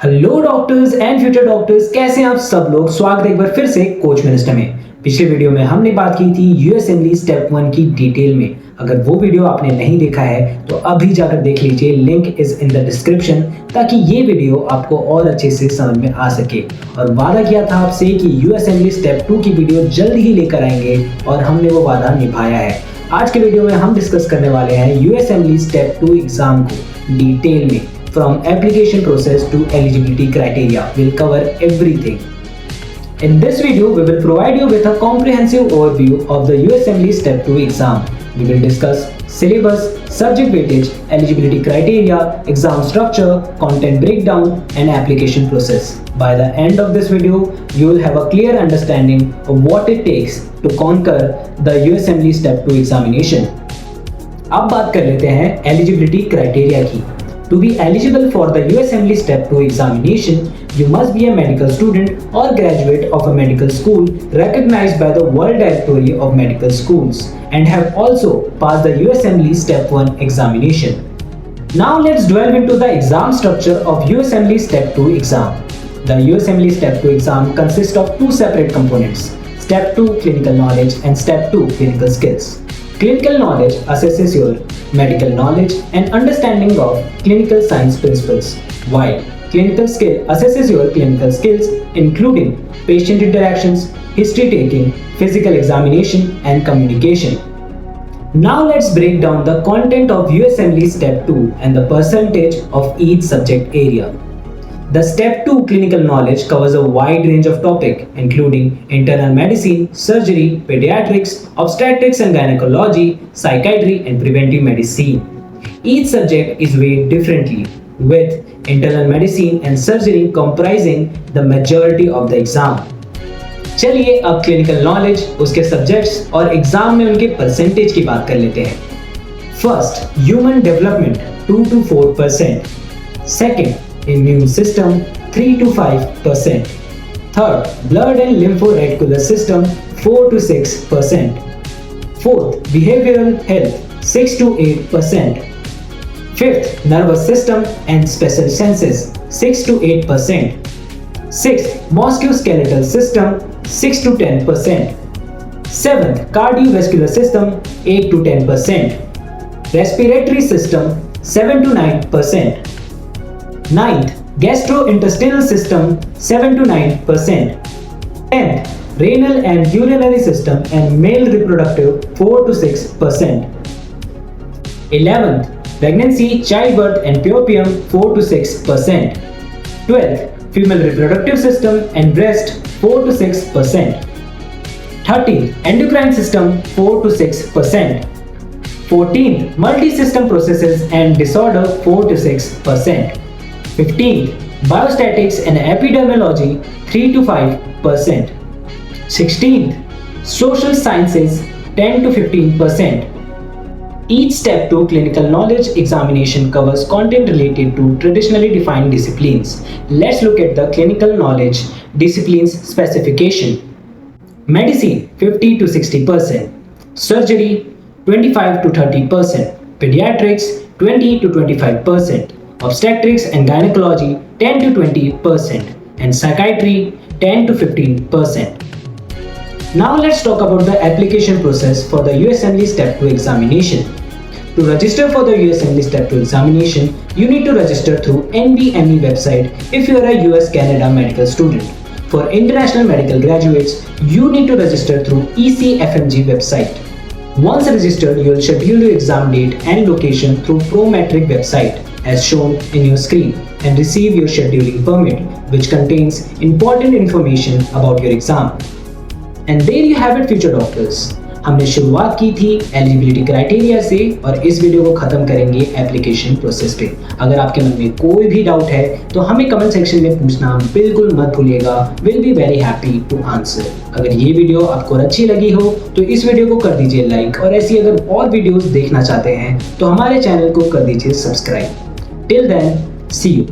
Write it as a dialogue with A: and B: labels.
A: Hello doctors and future doctors, कैसे हैं आप सब लोग। स्वागत है एक बार फिर से कोच मिनिस्टर में। पिछले वीडियो में हमने बात की थी यूएसएमएल स्टेप 1 की डिटेल में। अगर वो वीडियो आपने नहीं देखा है तो अभी जाकर देख लीजिए, link is in the description, ताकि ये वीडियो आपको और अच्छे से समझ में आ सके। और वादा किया था आपसे कि यूएसएमएल स्टेप 2 की वीडियो जल्द ही लेकर आएंगे और हमने वो वादा निभाया है। आज के वीडियो में हम डिस्कस करने वाले हैं यूएसएमएल स्टेप 2 एग्जाम को डिटेल में। From application process to eligibility criteria, we'll cover everything. In this video, we will provide you with a comprehensive overview of the USMLE Step 2 exam. We will discuss syllabus, subject weightage, eligibility criteria, exam structure, content breakdown, and application process. By the end of this video, you will have a clear understanding of what it takes to conquer the USMLE Step 2 examination. अब बात कर लेते हैं eligibility criteria की। To be eligible for the USMLE Step 2 examination, you must be a medical student or graduate of a medical school recognized by the World Directory of Medical Schools and have also passed the USMLE Step 1 examination. Now let's delve into the exam structure of USMLE Step 2 exam. The USMLE Step 2 exam consists of two separate components: Step 2 clinical knowledge and Step 2 clinical skills. Clinical knowledge assesses your medical knowledge and understanding of clinical science principles, while clinical skill assesses your clinical skills, including patient interactions, history taking, physical examination, and communication. Now let's break down the content of USMLE Step 2 and the percentage of each subject area. The Step 2 clinical knowledge covers a wide range of topics, including internal medicine, surgery, pediatrics, obstetrics and gynecology, psychiatry, and preventive medicine. Each subject is weighted differently, with internal medicine and surgery comprising the majority of the exam. चलिए अब clinical knowledge, उसके subjects और exam में उनके percentage की बात कर लेते हैं। First, human development 2 to 4%. Second, immune system 3 to 5%. Third, blood and lymphoreticulaire system 4 to 6%. Fourth, behavioral health 6 to 8%. Fifth, nervous system and special senses 6 to 8%. Sixth, musculoskeletal system 6 to 10%. Seventh, cardiovascular system 8 to 10%. Respiratory system 7 to 9%. Ninth, gastrointestinal system 7 to 9%. 10th, renal and urinary system and male reproductive 4 to 6%. 11th, pregnancy, childbirth and puerperium 4 to 6%. 12th, female reproductive system and breast 4 to 6%. 13th, endocrine system 4 to 6%. 14th, multi-system processes and disorder 4 to 6%. 15th, biostatics and epidemiology 3 to 5%. 16th, social sciences 10 to 15%. Each Step 2 clinical knowledge examination covers content related to traditionally defined disciplines. Let's look at the clinical knowledge disciplines specification. Medicine 50 to 60%. Surgery 25 to 30%. Pediatrics 20 to 25%. Obstetrics and gynecology 10 to 20%, and psychiatry 10 to 15%. Now let's talk about the application process for the USMLE Step 2 examination. To register for the USMLE Step 2 examination, you need to register through NBME website if you are a US-Canada medical student. For international medical graduates, you need to register through ECFMG website. Once registered, you will schedule your exam date and location through Prometric website as shown in your screen and receive your scheduling permit, which contains important information about your exam. And there you have it, future doctors. हमने शुरुआत की थी eligibility criteria से और इस video को खत्म करेंगे एप्लीकेशन प्रोसेस पे। अगर आपके मन में कोई भी डाउट है तो हमें कमेंट सेक्शन में पूछना बिल्कुल मत भूलिएगा। Will be very happy to answer. अगर ये वीडियो आपको अच्छी लगी हो तो इस वीडियो को कर दीजिए लाइक, और ऐसी अगर और वीडियोस देखना चाहते हैं तो हमारे चैनल को कर दीजिए subscribe. Till then, see you.